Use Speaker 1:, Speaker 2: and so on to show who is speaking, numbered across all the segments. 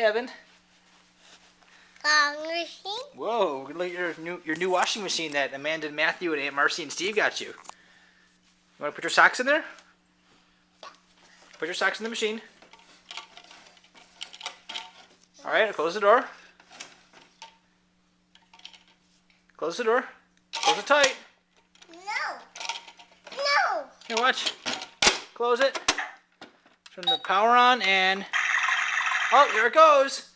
Speaker 1: Evan.
Speaker 2: Machine.
Speaker 1: Whoa, look at your new washing machine that Amanda and Matthew and Aunt Marci and Steve got you. You want to put your socks in there? Put your socks in the machine. All right, close the door. Close the door. Close it tight.
Speaker 2: No.
Speaker 1: Here, watch. Close it. Turn the power on and... Oh, there it goes.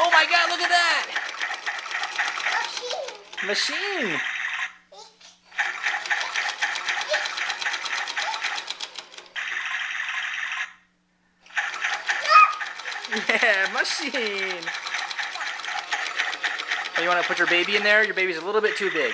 Speaker 1: Oh my God, look at that. Machine. Yeah, machine. Oh, you want to put your baby in there? Your baby's a little bit too big.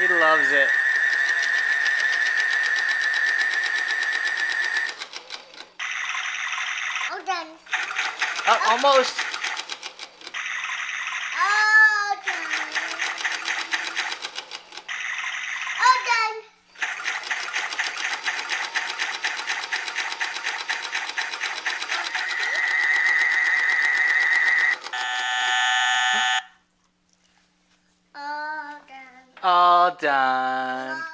Speaker 1: He loves it.
Speaker 2: All done.
Speaker 1: Oh, almost.
Speaker 2: All done. All done. All done.
Speaker 1: All done.